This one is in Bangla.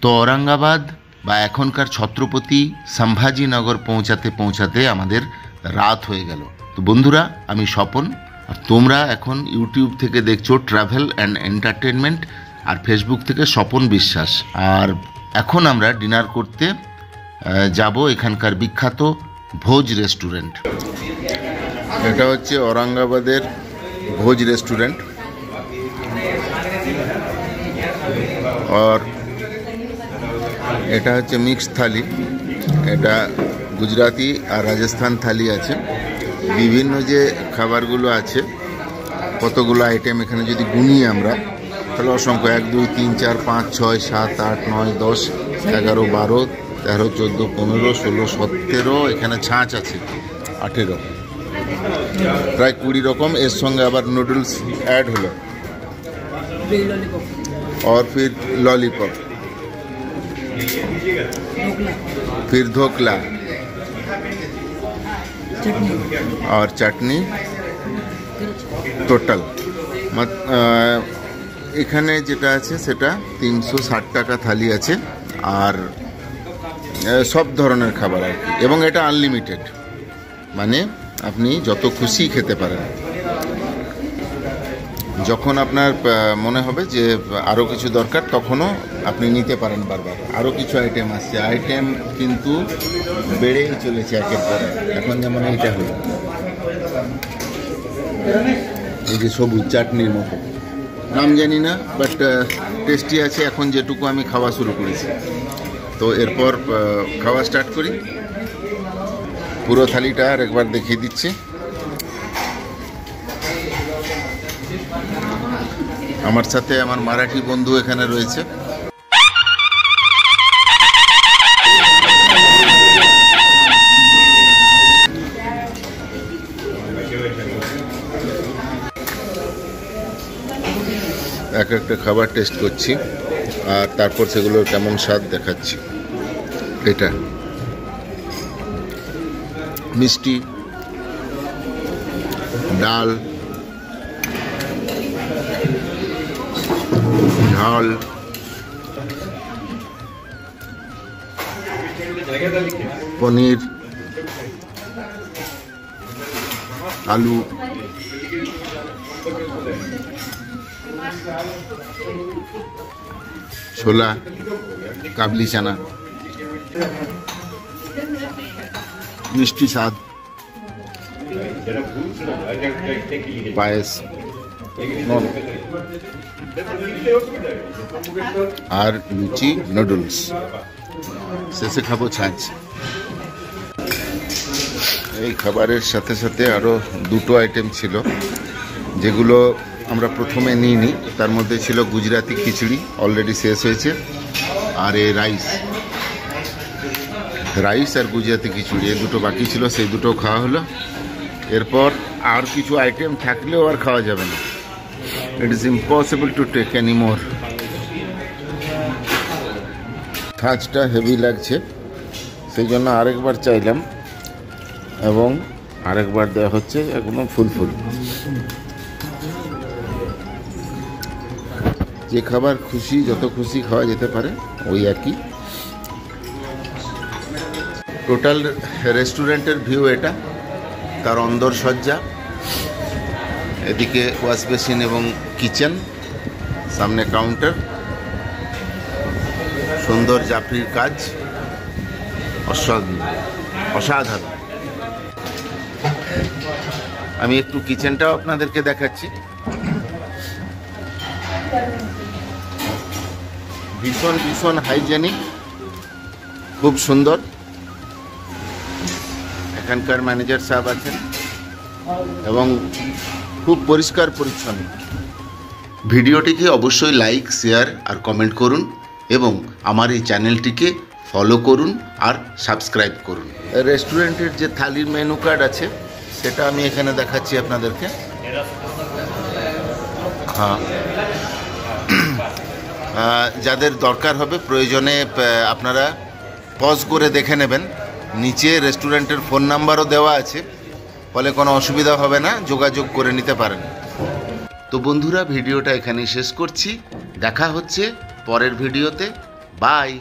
তো औरंगाबाद বা এখনকার ছত্রপতি সম্ভাজিনগর পৌঁছাতে পৌঁছাতে আমাদের রাত হয়ে গেল। তো বন্ধুরা, আমি স্বপন, আর তোমরা এখন ইউটিউব থেকে দেখছো ট্রাভেল অ্যান্ড এন্টারটেনমেন্ট, আর ফেসবুক থেকে স্বপন বিশ্বাস। আর এখন আমরা ডিনার করতে যাব এখানকার বিখ্যাত ভোজ রেস্টুরেন্ট। এটা হচ্ছে औरंगाबाদের ভোজ রেস্টুরেন্ট। আর এটা হচ্ছে মিক্সড থালি। এটা গুজরাটি আর রাজস্থান থালি আছে। বিভিন্ন যে খাবারগুলো আছে, কতগুলো আইটেম এখানে যদি গুনি আমরা, তাহলে অসংখ্য। 1 2 3 4 5 6 7 8 9 10 11 12 13 14 15 16 17। এখানে ছাঁচ আছে 18, প্রায় 20 রকম। এর সঙ্গে আবার নুডলস অ্যাড হলো, और फिर लॉलीपॉप, फिर ढोकला और चटनी টোটাল। এখানে যেটা আছে সেটা 360 টাকা থালি আছে, আর সব ধরনের খাবার আর কি। এবং এটা আনলিমিটেড, মানে আপনি যত খুশি খেতে পারেন। যখন আপনার মনে হবে যে আরও কিছু দরকার, তখনও আপনি নিতে পারেন বারবার। আরও কিছু আইটেম আসছে, আইটেম কিন্তু বেড়েই চলেছে একের পর এক। এখন যেমন এইটা হলো, এই যে সবুজ চাটনির মতো, নাম জানি না, বাট টেস্টি আছে। এখন যেটুকু আমি খাওয়া শুরু করেছি, তো এরপর খাওয়া স্টার্ট করি। পুরো থালিটা আর একবার দেখিয়ে দিচ্ছি। আমার সাথে আমার মারাঠি বন্ধু এখানে রয়েছে। এক একটা খাবার টেস্ট করছি, আর তারপর সেগুলোর কেমন স্বাদ দেখাচ্ছি। এটা মিষ্টি, ডাল, ঝাল, পনির, আলু, ছোলা, কাবলি চানা, মিষ্টি স্বাদ, পায়েস, আর লুচি, নুডলস, শেষে খাবো ছাঁচ। এই খাবারের সাথে সাথে আরও দুটো আইটেম ছিল, যেগুলো আমরা প্রথমে নিইনি। তার মধ্যে ছিল গুজরাটি খিচুড়ি, অলরেডি শেষ হয়েছে। আর এই রাইস আর গুজরাটি খিচুড়ি, এই দুটো বাকি ছিল, সেই দুটো খাওয়া হলো। এরপর আর কিছু আইটেম থাকলেও আর খাওয়া যাবে না। It is impossible to take any more. ছাঁচটা হেভি লাগছে, সেই জন্য আরেকবার চাইলাম, এবং আরেকবার দেওয়া হচ্ছে একদম ফুল। যে খাবার খুশি, যত খুশি খাওয়া যেতে পারে, ওই একই। টোটাল রেস্টুরেন্টের ভিউ এটা, তার অন্দর সজ্জা, এদিকে ওয়াশ বেসিন এবং কিচেন, সামনে কাউন্টার, সুন্দর জাফরির কাজ, অসাধারণ। আমি একটু কিচেনটাও আপনাদেরকে দেখাচ্ছি। ভীষণ হাইজেনিক, খুব সুন্দর। এখানকার ম্যানেজার সাহেব আছেন এবং খুব পরিষ্কার পরিচ্ছন্ন। ভিডিওটিকে অবশ্যই লাইক, শেয়ার আর কমেন্ট করুন, এবং আমার এই চ্যানেলটিকে ফলো করুন আর সাবস্ক্রাইব করুন। রেস্টুরেন্টের যে থালির মেনু কার্ড আছে, সেটা আমি এখানে দেখাচ্ছি আপনাদেরকে। হ্যাঁ, যাদের দরকার হবে, প্রয়োজনে আপনারা পজ করে দেখে নেবেন। নিচে রেস্টুরেন্টের ফোন নাম্বারও দেওয়া আছে, ফলে কোনো অসুবিধা হবে না, যোগাযোগ করে নিতে পারেন। তো বন্ধুরা, ভিডিওটা এখানেই শেষ করছি। দেখা হচ্ছে পরের ভিডিওতে। বাই।